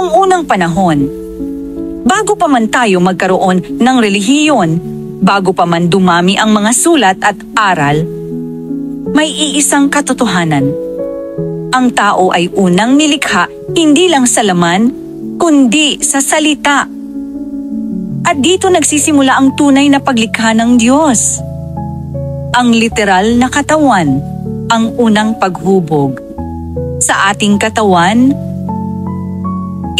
Noong unang panahon, bago pa man tayo magkaroon ng relihiyon, bago pa man dumami ang mga sulat at aral, may iisang katotohanan. Ang tao ay unang nilikha hindi lang sa laman, kundi sa salita. At dito nagsisimula ang tunay na paglikha ng Diyos. Ang literal na katawan, ang unang paghubog. Sa ating katawan,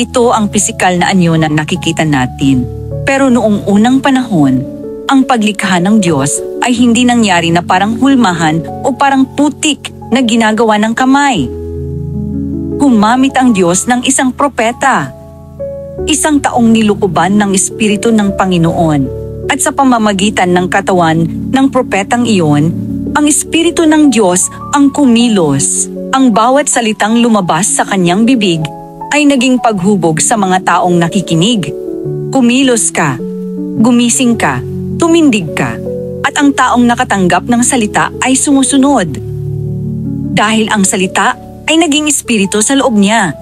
ito ang pisikal na anyo na nakikita natin. Pero noong unang panahon, ang paglikha ng Diyos ay hindi nangyari na parang hulmahan o parang putik na ginagawa ng kamay. Gumamit ang Diyos ng isang propeta, isang taong nilukuban ng Espiritu ng Panginoon. At sa pamamagitan ng katawan ng propetang iyon, ang Espiritu ng Diyos ang kumilos. Ang bawat salitang lumabas sa kanyang bibig ay naging paghubog sa mga taong nakikinig. Kumilos ka, gumising ka, tumindig ka, at ang taong nakatanggap ng salita ay sumusunod. Dahil ang salita ay naging espiritu sa loob niya.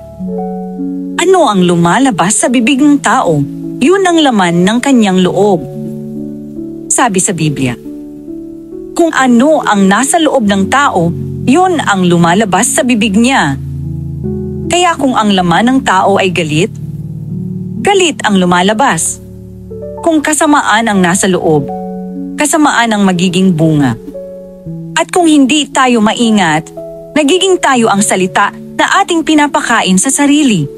Ano ang lumalabas sa bibig ng tao? Yun ang laman ng kanyang loob. Sabi sa Biblia, kung ano ang nasa loob ng tao, yun ang lumalabas sa bibig niya. Kaya kung ang laman ng tao ay galit, galit ang lumalabas. Kung kasamaan ang nasa loob, kasamaan ang magiging bunga. At kung hindi tayo maingat, nagiging tayo ang salita na ating pinapakain sa sarili.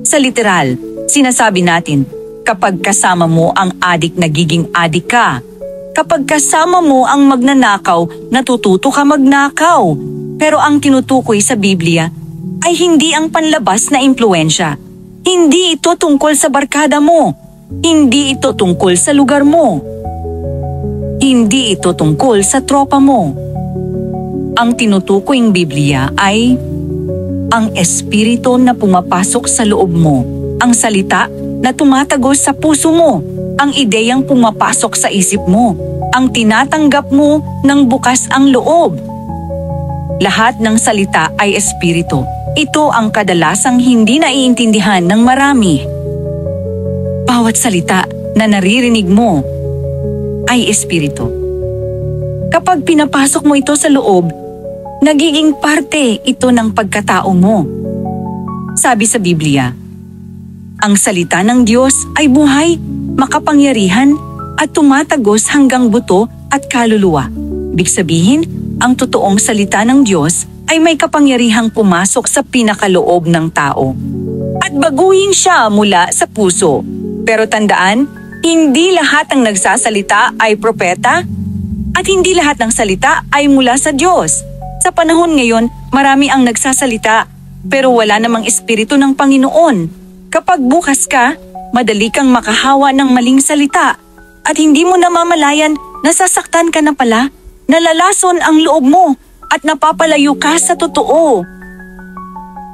Sa literal, sinasabi natin, kapag kasama mo ang adik, nagiging adik ka. Kapag kasama mo ang magnanakaw, natututo ka magnakaw. Pero ang tinutukoy sa Biblia ay hindi ang panlabas na impluwensya. Hindi ito tungkol sa barkada mo. Hindi ito tungkol sa lugar mo. Hindi ito tungkol sa tropa mo. Ang tinutukoy ng Biblia ay ang espiritu na pumapasok sa loob mo, ang salita na tumatagos sa puso mo, ang ideyang pumapasok sa isip mo, ang tinatanggap mo ng bukas ang loob. Lahat ng salita ay espiritu. Ito ang kadalasang hindi naiintindihan ng marami. Bawat salita na naririnig mo ay espiritu. Kapag pinapasok mo ito sa loob, nagiging parte ito ng pagkatao mo. Sabi sa Biblia, ang salita ng Diyos ay buhay, makapangyarihan, at tumatagos hanggang buto at kaluluwa. Ibig sabihin, ang totoong salita ng Diyos ay may kapangyarihang pumasok sa pinakaloob ng tao. At baguhin siya mula sa puso. Pero tandaan, hindi lahat ng nagsasalita ay propeta at hindi lahat ng salita ay mula sa Diyos. Sa panahon ngayon, marami ang nagsasalita pero wala namang espiritu ng Panginoon. Kapag bukas ka, madali kang makahawa ng maling salita at hindi mo namamalayan, nasasaktan ka na pala, nalalason ang loob mo at napapalayo ka sa totoo.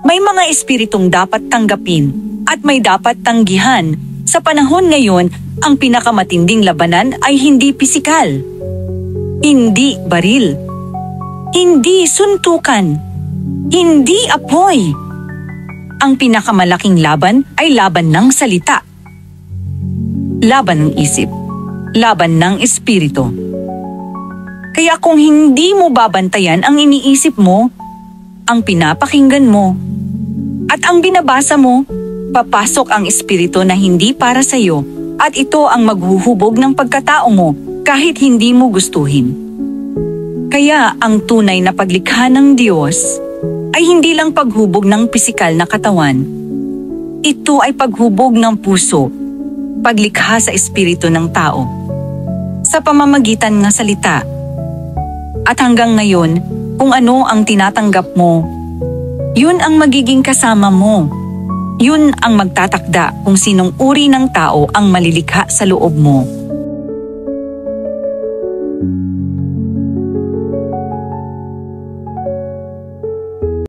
May mga espiritong dapat tanggapin at may dapat tanggihan. Sa panahon ngayon, ang pinakamatinding labanan ay hindi pisikal, hindi baril, hindi suntukan, hindi apoy. Ang pinakamalaking laban ay laban ng salita. Laban ng isip, laban ng espiritu. Kaya kung hindi mo babantayan ang iniisip mo, ang pinapakinggan mo, at ang binabasa mo, papasok ang espiritu na hindi para sa iyo at ito ang maghuhubog ng pagkatao mo kahit hindi mo gustuhin. Kaya ang tunay na paglikha ng Diyos ay hindi lang paghubog ng pisikal na katawan. Ito ay paghubog ng puso, paglikha sa espiritu ng tao. Sa pamamagitan ng salita. At hanggang ngayon, kung ano ang tinatanggap mo, yun ang magiging kasama mo. Yun ang magtatakda kung sinong uri ng tao ang malilikha sa loob mo.